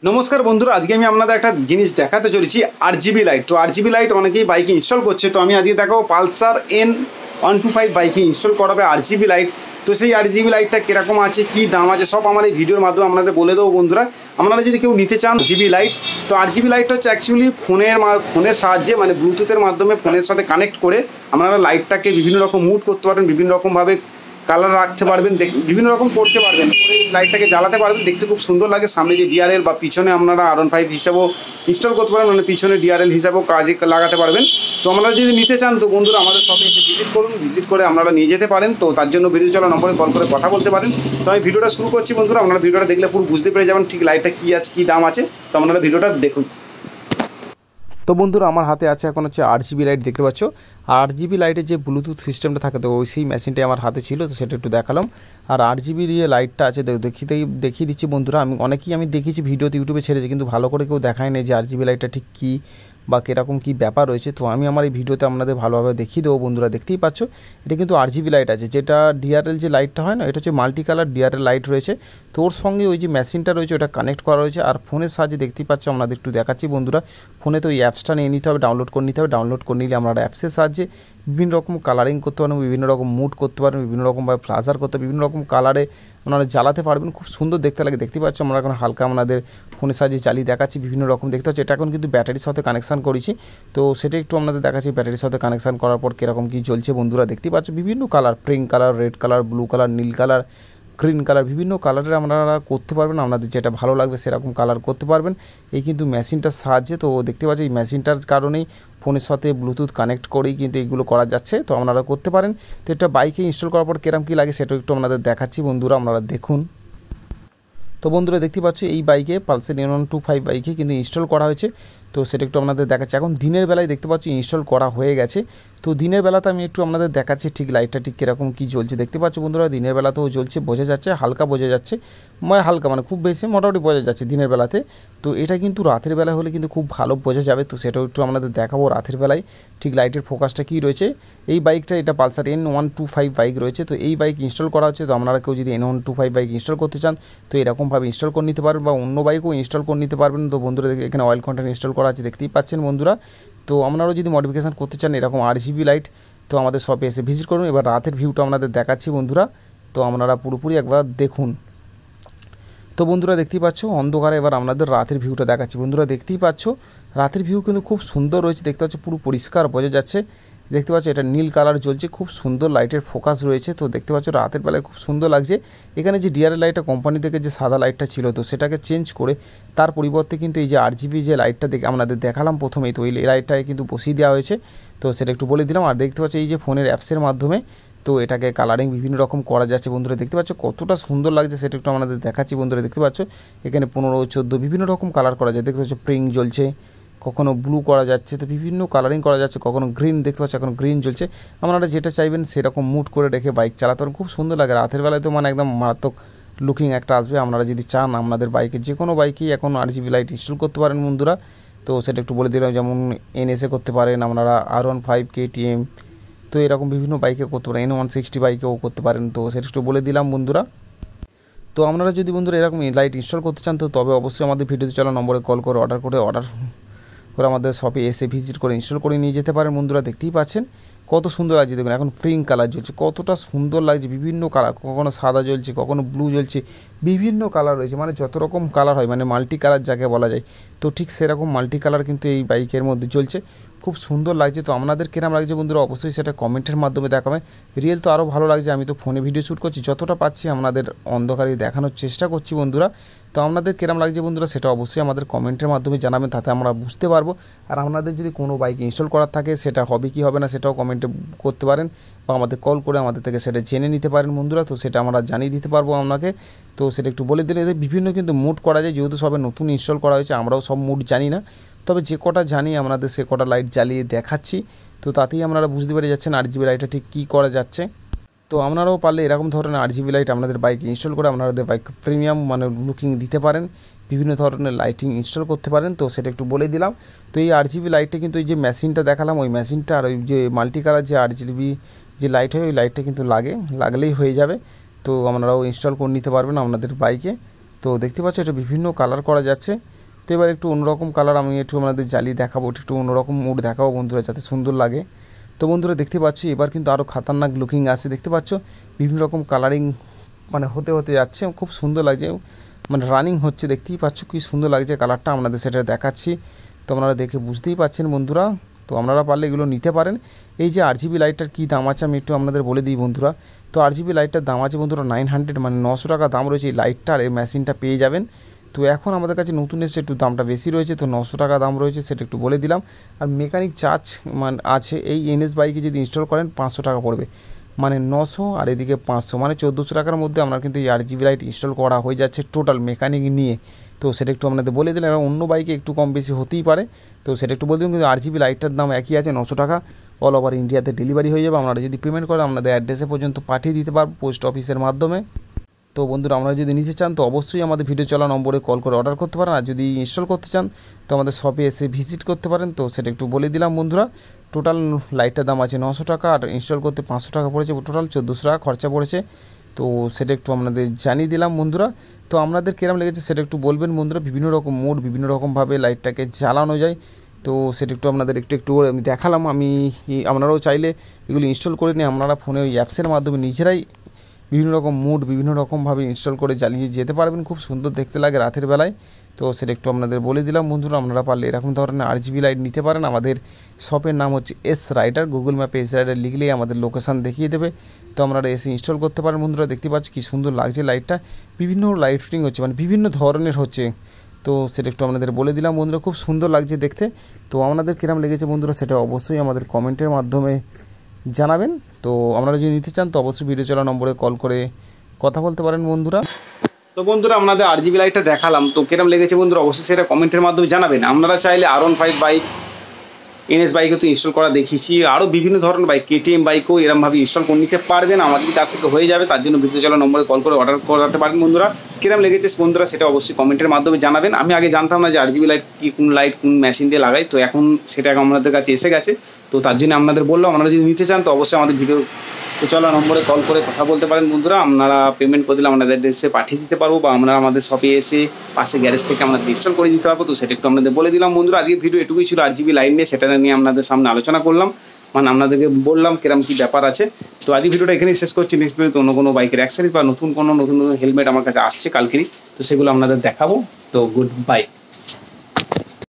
নমস্কার বন্ধুরা, আজকে আমি আপনাদের একটা জিনিস দেখাতে চলেছি আরজিবি লাইট। তো আরজিবি লাইট অনেকেই বাইকে ইনস্টল করছে, তো আমি আজকে দেখাবো পালসার N125 বাইকে ইনস্টল করাবে আরজিবি লাইট। তো সেই আরজিবি লাইটটা কীরকম আছে, কী দাম আছে, সব আমার এই ভিডিওর মাধ্যমে আপনাদের বলে দেবো বন্ধুরা। আপনারা যদি কেউ নিতে চান জিবি লাইট, তো আরজিবি লাইটটা হচ্ছে অ্যাকচুয়ালি ফোনের সাহায্যে, মানে ব্লুটুথের মাধ্যমে ফোনের সাথে কানেক্ট করে আপনারা লাইটটাকে বিভিন্ন রকম মুড করতে পারবেন, বিভিন্ন রকমভাবে কালার রাখতে পারবেন, বিভিন্ন রকম করতে পারবেন, লাইটটাকে জ্বালাতে পারবেন, দেখতে খুব সুন্দর লাগে। সামনে যে ডিআরএল বা পিছনে আপনারা R15 হিসাবেও ইনস্টল করতে পারেন, মানে পিছনে ডিআরএল হিসাবেও কাজে লাগাতে পারবেন। তো আপনারা যদি নিতে চান তো বন্ধুরা আমাদের শপে এসে ভিজিট করুন, ভিজিট করে আপনারা নিয়ে যেতে পারেন। তো তার জন্য ভিডিও চলা নম্বরে কল করে কথা বলতে পারেন। তো আমি ভিডিওটা শুরু করছি বন্ধুরা, আপনারা ভিডিওটা দেখলে পুরো বুঝতে পেরে যাবেন ঠিক লাইটটা কী আছে, কী দাম আছে। তো আপনারা ভিডিওটা দেখুন। তো বন্ধুরা আমার হাতে আছে এখন হচ্ছে আরজিবি লাইট, দেখতে পাচ্ছ। আর আরজিবি লাইটের যে ব্লুটুথ সিস্টেমটা থাকে, তো ওই সেই মেশিনটাই আমার হাতে ছিল, তো সেটা একটু দেখালাম। আর আরজিবির যে লাইটটা আছে দেখিয়ে দিচ্ছি বন্ধুরা। আমি দেখেছি ভিডিওতে, ইউটিউবে ছেড়েছি, কিন্তু ভালো করে কেউ দেখায় নেই যে আরজিবি লাইটটা ঠিক কী বা কীরকম কী ব্যাপার রয়েছে। তো আমি আমার এই ভিডিওতে আপনাদের ভালোভাবে দেখিয়ে দেবো বন্ধুরা। দেখতেই পাচ্ছ এটা কিন্তু আরজিবি লাইট আছে, যেটা ডিআরএল যে লাইটটা হয় না, এটা হচ্ছে মাল্টি কালার ডিআরএল লাইট রয়েছে। তো ওর সঙ্গে ওই যে মেশিনটা রয়েছে ওটা কানেক্ট করা রয়েছে। আর ফোনের সাহায্যে দেখতেই পাচ্ছ, আপনাদের একটু দেখাচ্ছি বন্ধুরা। ফোনে তো ওই অ্যাপসটা নিয়ে নিতে হবে, ডাউনলোড করে নিতে হবে। ডাউনলোড করে নিলে আমরা অ্যাপসের সাহায্যে বিভিন্ন রকম কালারিং করতে পারবেন, বিভিন্ন রকম মুড করতে পারবেন, বিভিন্ন রকমভাবে ফ্লাশার করতে, বিভিন্ন রকম কালারে আপনারা জ্বালাতে পারবেন। খুব সুন্দর দেখতে লাগে, দেখতে পাচ্ছ। আমরা এখন হালকা আপনাদের ফোনের সাহায্যে চালিয়ে দেখাচ্ছি বিভিন্ন রকম, দেখতে পাচ্ছি। এটা এখন কিন্তু ব্যাটারির সাথে কানেকশান করেছি, তো সেটা একটু আপনাদের দেখাচ্ছি ব্যাটারির সাথে কানেকশান করার পর কীরকম কী জ্বলছে বন্ধুরা। দেখতেই পাচ্ছ বিভিন্ন colour, pink colour, red colour, blue colour, নীল কালার, গ্রিন কালার, বিভিন্ন কালারের আপনারা করতে পারবেন। আপনাদের যেটা ভালো লাগবে সেরকম কালার করতে পারবেন এই কিন্তু মেশিনটার সাহায্যে। তো দেখতে পাচ্ছি এই মেশিনটার কারণেই ফোনের সাথে ব্লুটুথ কানেক্ট করেই কিন্তু এইগুলো করা যাচ্ছে, তো আপনারা করতে পারেন। তো এটা বাইকে ইনস্টল করার পর কীরকম কী লাগে সেটাও একটু আপনাদের দেখাচ্ছি বন্ধুরা, আপনারা দেখুন। তো বন্ধুরা দেখতে পাচ্ছ এই বাইকে পালসার N125 বাইকে কিন্তু ইনস্টল করা হয়েছে, তো সেটা একটু আপনাদের দেখাচ্ছি। এখন দিনের বেলায় দেখতে পাচ্ছি ইনস্টল করা হয়ে গেছে। তো দিনের বেলাতে আমি একটু আপনাদের দেখাচ্ছি ঠিক লাইটটা ঠিক কীরকম কী জ্বলছে। দেখতে পাচ্ছ বন্ধুরা দিনের বেলাতেও জ্বলছে, বোঝা যাচ্ছে, হালকা বোঝা যাচ্ছে, হালকা মানে খুব বেশি মোটামুটি বোঝা যাচ্ছে দিনের বেলাতে। তো এটা কিন্তু রাতের বেলা হলে কিন্তু খুব ভালো বোঝা যাবে, তো সেটাও একটু আপনাদের দেখাবো রাতের বেলায় ঠিক লাইটের ফোকাসটা কী রয়েছে। এই বাইকটা এটা পালসার N125 বাইক রয়েছে, তো এই বাইক ইনস্টল করা হচ্ছে। তো আপনারা কেউ যদি N125 বাইক ইনস্টল করতে চান তো এরকমভাবে ইনস্টল করে নিতে পারবেন, বা অন্য বাইকও ইনস্টল করে নিতে পারবেন। তো বন্ধুরা এখানে অয়েল কন্টেন্ট ইনস্টল করা আছে, দেখতেই পাচ্ছেন বন্ধুরা। তো আপনারাও যদি মডিফিকেশান করতে চান এরকম আরজিবি লাইট, তো আমাদের শপে এসে ভিজিট করুন। এবার রাতের ভিউটা আপনাদের দেখাচ্ছি বন্ধুরা, তো আপনারা পুরোপুরি একবার দেখুন। তো বন্ধুরা দেখতেই পাচ্ছ অন্ধকারে এবার আপনাদের রাতের ভিউটা দেখাচ্ছি। বন্ধুরা দেখতেই পাচ্ছ রাতের ভিউ কিন্তু খুব সুন্দর রয়েছে, দেখতে পাচ্ছ পুরো পরিষ্কার বোঝা যাচ্ছে। দেখতে পাচ্ছ এটা নীল কালার জ্বলছে, খুব সুন্দর লাইটের ফোকাস রয়েছে। তো দেখতে পাচ্ছ রাতের বেলায় খুব সুন্দর লাগছে। এখানে যে ডিআরএল লাইটটা কোম্পানি থেকে যে সাদা লাইটটা ছিল, তো সেটাকে চেঞ্জ করে তার পরিবর্তে কিন্তু এই যে আরজিবি যে লাইটটা আপনাদের দেখালাম প্রথমেই, তো এই লাইটটাকে কিন্তু বসিয়ে দেওয়া হয়েছে। তো সেটা একটু বলে দিলাম। আর দেখতে পাচ্ছ এই যে ফোনের অ্যাপসের মাধ্যমে তো এটাকে কালারিং বিভিন্ন রকম করা যাচ্ছে বন্ধুরা। দেখতে পাচ্ছ কতটা সুন্দর লাগছে সেটা একটু আমাদের দেখাচ্ছি বন্ধুরা। দেখতে পাচ্ছ এখানে 15, 14 বিভিন্ন রকম কালার করা যায়। দেখতে পাচ্ছ পিঙ্ক জ্বলছে, কখনো ব্লু করা যাচ্ছে, তো বিভিন্ন কালারিং করা যাচ্ছে, কখনো গ্রিন, দেখতে পাচ্ছ এখন গ্রিন জ্বলছে। আপনারা যেটা চাইবেন সেরকম মুড করে রেখে বাইক চালাতে পারেন, খুব সুন্দর লাগে। রাতের বেলায় তো মানে একদম মারাত্মক লুকিং একটা আসবে। আপনারা যদি চান আপনাদের বাইকে যে কোনো বাইকেই এখন আরজিবি লাইট ইনস্টল করতে পারেন বন্ধুরা, তো সেটা একটু বলে দিলাম। যেমন NS করতে পারেন আপনারা, R15, KTM, তো এরকম বিভিন্ন বাইকে করতে পারেন, N160 বাইকেও করতে পারেন, তো সেটা একটু বলে দিলাম বন্ধুরা। তো আপনারা যদি বন্ধুরা এরকম লাইট ইনস্টল করতে চান তো তবে অবশ্যই আমাদের ভিডিওতে চলা নম্বরে কল করে অর্ডার করে আমাদের শপে এসে ভিজিট করে ইনস্টল করে নিয়ে যেতে পারেন বন্ধুরা। দেখতেই পাচ্ছেন কত সুন্দর লাগছে, দেখুন এখন পিঙ্ক কালার জ্বলছে, কতটা সুন্দর লাগছে। বিভিন্ন কালার, কখনো সাদা জ্বলছে, কখনো ব্লু জ্বলছে, বিভিন্ন কালার রয়েছে, মানে যত রকম কালার হয়, মানে মাল্টি কালার যাকে বলা যায়, তো ঠিক সেরকম মাল্টি কালার কিন্তু এই বাইকের মধ্যে জ্বলছে, খুব সুন্দর লাগছে। তো আপনাদের কেরাম লাগছে বন্ধুরা অবশ্যই সেটা কমেন্টের মাধ্যমে দেখাবে। রিয়েল তো আরও ভালো লাগছে, আমি তো ফোনে ভিডিও শ্যুট করছি, যতটা পাচ্ছি আপনাদের অন্ধকারে দেখানোর চেষ্টা করছি বন্ধুরা। তো আপনাদের কেরাম লাগছে বন্ধুরা সেটা অবশ্যই আমাদের কমেন্টের মাধ্যমে জানাবেন, তাতে আমরা বুঝতে পারবো। আর আপনাদের যদি কোনো বাইক ইনস্টল করার থাকে সেটা হবে কি হবে না সেটাও কমেন্টে করতে পারেন, বা আমাদের কল করে আমাদের থেকে সেটা জেনে নিতে পারেন বন্ধুরা। তো সেটা আমরা জানিয়ে দিতে পারবো আপনাকে, তো সেটা একটু বলে দিলে। এদের বিভিন্ন কিন্তু মুড করা যায়, যেহেতু সবে নতুন ইনস্টল করা হয়েছে, আমরাও সব মুড জানি না, তবে যে কটা জানি আপনাদের সে কটা লাইট জ্বালিয়ে দেখাচ্ছি। তো তাতেই আপনারা বুঝতে পেরে যাচ্ছেন আরজিবি লাইটটা ঠিক কী করা যাচ্ছে। তো আপনারাও পারলে এরকম ধরনের আরজিবি লাইট আপনাদের বাইকে ইনস্টল করে আপনাদের বাইক প্রিমিয়াম মানে লুকিং দিতে পারেন, বিভিন্ন ধরনের লাইটিং ইনস্টল করতে পারেন, তো সেটা একটু বলে দিলাম। তো এই আরজিবি লাইটটা কিন্তু এই যে মেশিনটা দেখালাম ওই মেশিনটা আর ওই যে মাল্টি কালার যে আরজিবি যে লাইট হয় ওই লাইটটা কিন্তু লাগলেই হয়ে যাবে। তো আপনারাও ইনস্টল করে নিতে পারবেন আপনাদের বাইকে। তো দেখতে পাচ্ছ এটা বিভিন্ন কালার করা যাচ্ছে। তো এবার একটু অন্যরকম কালার আমি একটু আপনাদের জ্বালিয়ে দেখাবো, একটু অন্যরকম মুড দেখাবো বন্ধুরা, যাতে সুন্দর লাগে। তো বন্ধুরা দেখতে পাচ্ছি এবার কিন্তু আরও খাতারনাক লুকিং আসছে, দেখতে পাচ্ছ বিভিন্ন রকম কালারিং মানে হতে হতে যাচ্ছে, খুব সুন্দর লাগছে, মানে রানিং হচ্ছে, দেখতেই পাচ্ছ কি সুন্দর লাগছে কালারটা, আপনাদের সেটা দেখাচ্ছি। তো আপনারা দেখে বুঝতেই পাচ্ছেন বন্ধুরা। তো আপনারা পারলে এগুলো নিতে পারেন। এই যে RGB লাইটটার কী দাম আছে আমি একটু আপনাদের বলে দিই বন্ধুরা। তো RGB লাইটটার দাম আছে বন্ধুরা 900, মানে 900 টাকা দাম রয়েছে এই লাইটটার, এই মেশিনটা পেয়ে যাবেন। তো এখন আমাদের কাছে নতুন এসে একটু দামটা বেশি রয়েছে, তো 900 টাকা দাম রয়েছে, সেটা একটু বলে দিলাম। আর মেকানিক চার্জ মানে আছে, এই NS বাইকে যদি ইনস্টল করেন 500 টাকা পড়বে, মানে 900 আর এদিকে 500, মানে 1400 টাকার মধ্যে আপনার কিন্তু এই RGB লাইট ইনস্টল করা হয়ে যাচ্ছে টোটাল মেকানিক নিয়ে। তো সেটা একটু আপনাদের বলে দিলাম। এবার অন্য বাইকে একটু কম বেশি হতেই পারে, তো সেটা একটু বলে দিন। কিন্তু RGB লাইটটার দাম একই আছে 900 টাকা, অল ওভার ইন্ডিয়াতে ডেলিভারি হয়ে যাবে। আপনারা যদি পেমেন্ট করেন আপনাদের অ্যাড্রেসে পর্যন্ত পাঠিয়ে দিতে পারবো পোস্ট অফিসের মাধ্যমে। তো বন্ধুরা আপনারা যদি নিতে চান তো অবশ্যই আমাদের ভিডিও চলা নম্বরে কল করে অর্ডার করতে পারেন, আর যদি ইনস্টল করতে চান তো আমাদের শপে এসে ভিজিট করতে পারেন। তো সেটা একটু বলে দিলাম বন্ধুরা। টোটাল লাইটটার দাম আছে 900 টাকা, আর ইনস্টল করতে 500 টাকা পড়েছে, টোটাল 1400 টাকা খরচা পড়েছে। তো সেটা একটু আপনাদের জানিয়ে দিলাম বন্ধুরা। তো আপনাদের কিরম লেগেছে সেটা একটু বলবেন বন্ধুরা। বিভিন্ন রকম মোড, বিভিন্ন রকমভাবে লাইটটাকে জ্বালানো যায়, তো সেটা একটু আপনাদের একটু আমি দেখালাম। আপনারাও চাইলে এগুলো ইনস্টল করে নিয়ে আপনারা ফোনে ওই অ্যাপসের মাধ্যমে নিজেরাই বিভিন্ন রকম মুড বিভিন্ন রকমভাবে ইনস্টল করে চালিয়ে যেতে পারবেন, খুব সুন্দর দেখতে লাগে রাতের বেলায়। তো সেটা একটু আপনাদের বলে দিলাম বন্ধুরা। আপনারা পারলে এরকম ধরনের RGB লাইট নিতে পারেন। আমাদের শপের নাম হচ্ছে এস রাইডার, গুগল ম্যাপে এস রাইডার লিখলেই আমাদের লোকেশান দেখিয়ে দেবে। তো আপনারা এসে ইনস্টল করতে পারেন বন্ধুরা। দেখতে পাচ্ছি কী সুন্দর লাগছে লাইটটা, বিভিন্ন লাইট ফিটিং হচ্ছে, মানে বিভিন্ন ধরনের হচ্ছে। তো সেটা একটু আপনাদের বলে দিলাম বন্ধুরা, খুব সুন্দর লাগছে দেখতে। তো আপনাদের কিরম লেগেছে বন্ধুরা সেটা অবশ্যই আমাদের কমেন্টের মাধ্যমে জানাবেন। তো আপনারা যদি নিতে চান তো অবশ্যই ভিডিও চলা নম্বরে কল করে কথা বলতে পারেন বন্ধুরা। তো বন্ধুরা আপনাদের RGB লাইটটা দেখালাম, তো কিরম লেগেছে বন্ধুরা অবশ্যই সেটা কমেন্টের মাধ্যমে জানাবেন। আপনারা চাইলে R15 বাইক, NS বাইকও তো ইনস্টল করা দেখিয়েছি, আরও বিভিন্ন ধরনের বাইক, KTM বাইকও এরমভাবে ইনস্টল করে নিতে পারবেন। আমাদের তার থেকে হয়ে যাবে, তার জন্য ভিডিও চলা নম্বরে কল করে অর্ডার করাতে পারেন বন্ধুরা। কিরম লেগেছে বন্ধুরা সেটা অবশ্যই কমেন্টের মাধ্যমে জানাবেন। আমি আগে জানতাম না যে RGB লাইট কি, কোন লাইট কোন মেশিন দিয়ে লাগাই, তো এখন সেটা আমাদের কাছে এসে গেছে। তো তার জন্য আপনাদের বললাম, আপনারা যদি নিতে চান তো অবশ্যই আমাদের ভিডিও চলা নম্বরে কল করে কথা বলতে পারেন বন্ধুরা। আপনারা পেমেন্ট করে দিলে আমাদের অ্যাড্রেসে পাঠিয়ে দিতে পারবো, বা আমরা আমাদের শপে এসে পাশে গ্যারেজ থেকে আমরা ইনস্টল করে দিতে পারবো। তো সেটা একটু আপনাদের বলে দিলাম বন্ধুরা। আজকে ভিডিও এটুকুই ছিল RGB লাইট নিয়ে, সেটা নিয়ে আপনাদের সামনে আলোচনা করলাম, মানে আপনাদেরকে বললাম কিরম কী ব্যাপার আছে। তো আজকে ভিডিওটা এখানেই শেষ করছি। নেক্সট ভিডিওতে অন্য কোনো বাইকের অ্যাক্সেসরিজ বা নতুন কোনো হেলমেট আমার কাছে আসছে কালকেরই, তো সেগুলো আপনাদের দেখাবো। তো গুড বাই।